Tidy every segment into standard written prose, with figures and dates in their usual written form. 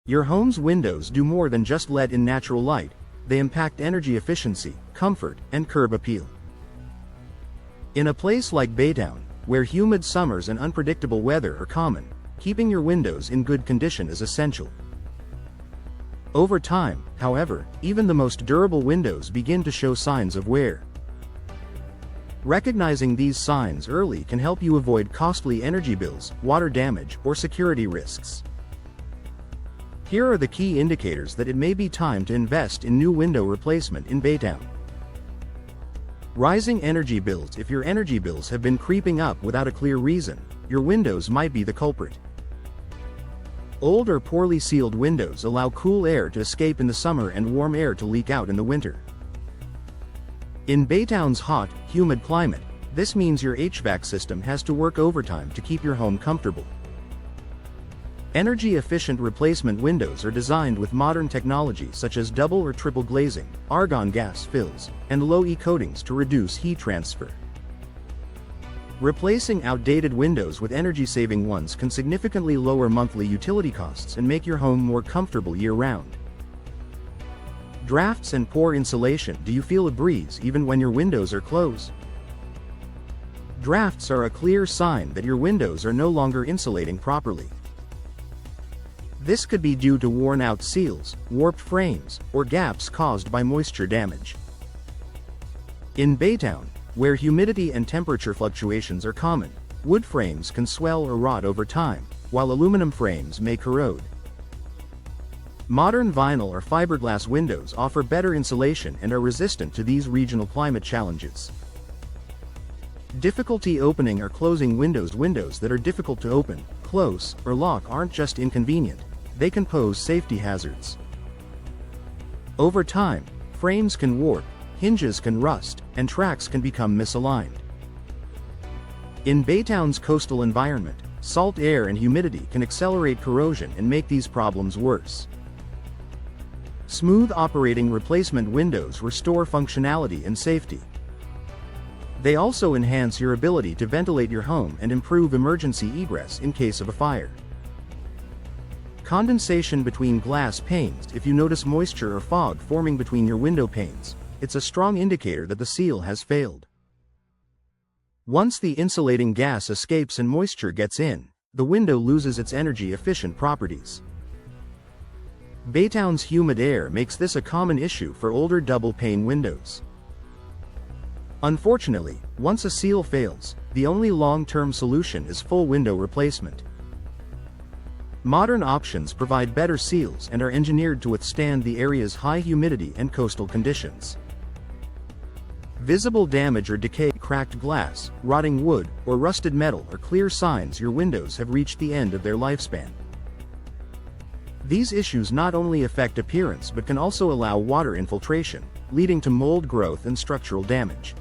Your home's windows do more than just let in natural light, they impact energy efficiency, comfort, and curb appeal. In a place like Baytown, where humid summers and unpredictable weather are common, keeping your windows in good condition is essential. Over time, however, even the most durable windows begin to show signs of wear. Recognizing these signs early can help you avoid costly energy bills, water damage, or security risks. Here are the key indicators that it may be time to invest in new window replacement in Baytown. Rising energy bills. If your energy bills have been creeping up without a clear reason, your windows might be the culprit. Old or poorly sealed windows allow cool air to escape in the summer and warm air to leak out in the winter. In Baytown's hot, humid climate, this means your HVAC system has to work overtime to keep your home comfortable. Energy-efficient replacement windows are designed with modern technology such as double or triple glazing, argon gas fills, and low-E coatings to reduce heat transfer. Replacing outdated windows with energy-saving ones can significantly lower monthly utility costs and make your home more comfortable year-round. Drafts and poor insulation. Do you feel a breeze even when your windows are closed? Drafts are a clear sign that your windows are no longer insulating properly. This could be due to worn-out seals, warped frames, or gaps caused by moisture damage. In Baytown, where humidity and temperature fluctuations are common, wood frames can swell or rot over time, while aluminum frames may corrode. Modern vinyl or fiberglass windows offer better insulation and are resistant to these regional climate challenges. Difficulty opening or closing windows. Windows that are difficult to open, close, or lock aren't just inconvenient, they can pose safety hazards. Over time, frames can warp, hinges can rust, and tracks can become misaligned. In Baytown's coastal environment, salt air and humidity can accelerate corrosion and make these problems worse. Smooth operating replacement windows restore functionality and safety. They also enhance your ability to ventilate your home and improve emergency egress in case of a fire. Condensation between glass panes. If you notice moisture or fog forming between your window panes, it's a strong indicator that the seal has failed. Once the insulating gas escapes and moisture gets in, the window loses its energy-efficient properties. Baytown's humid air makes this a common issue for older double-pane windows. Unfortunately, once a seal fails, the only long-term solution is full window replacement. Modern options provide better seals and are engineered to withstand the area's high humidity and coastal conditions. Visible damage or decay. Cracked glass, rotting wood, or rusted metal are clear signs your windows have reached the end of their lifespan. These issues not only affect appearance but can also allow water infiltration, leading to mold growth and structural damage.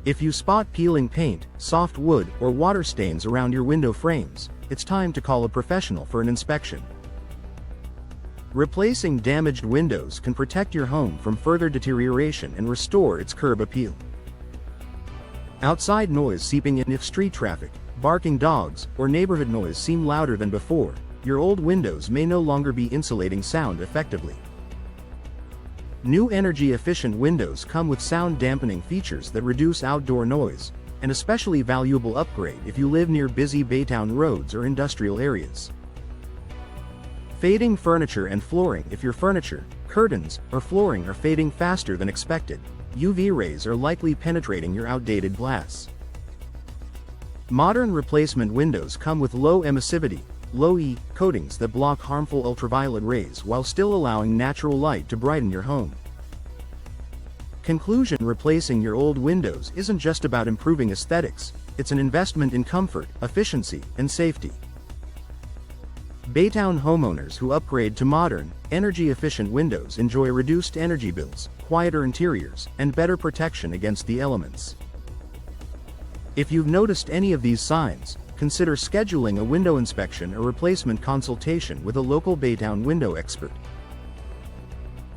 If you spot peeling paint, soft wood, or water stains around your window frames, it's time to call a professional for an inspection. Replacing damaged windows can protect your home from further deterioration and restore its curb appeal. Outside noise seeping in. If street traffic, barking dogs, or neighborhood noise seem louder than before, your old windows may no longer be insulating sound effectively. New energy-efficient windows come with sound dampening features that reduce outdoor noise, an especially valuable upgrade if you live near busy Baytown roads or industrial areas. Fading furniture and flooring. If your furniture, curtains, or flooring are fading faster than expected, UV rays are likely penetrating your outdated glass. Modern replacement windows come with low emissivity, low-E coatings that block harmful ultraviolet rays while still allowing natural light to brighten your home. Conclusion: replacing your old windows isn't just about improving aesthetics, it's an investment in comfort, efficiency, and safety. Baytown homeowners who upgrade to modern, energy-efficient windows enjoy reduced energy bills, quieter interiors, and better protection against the elements. If you've noticed any of these signs, consider scheduling a window inspection or replacement consultation with a local Baytown window expert.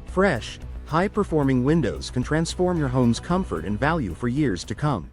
Fresh, high-performing windows can transform your home's comfort and value for years to come.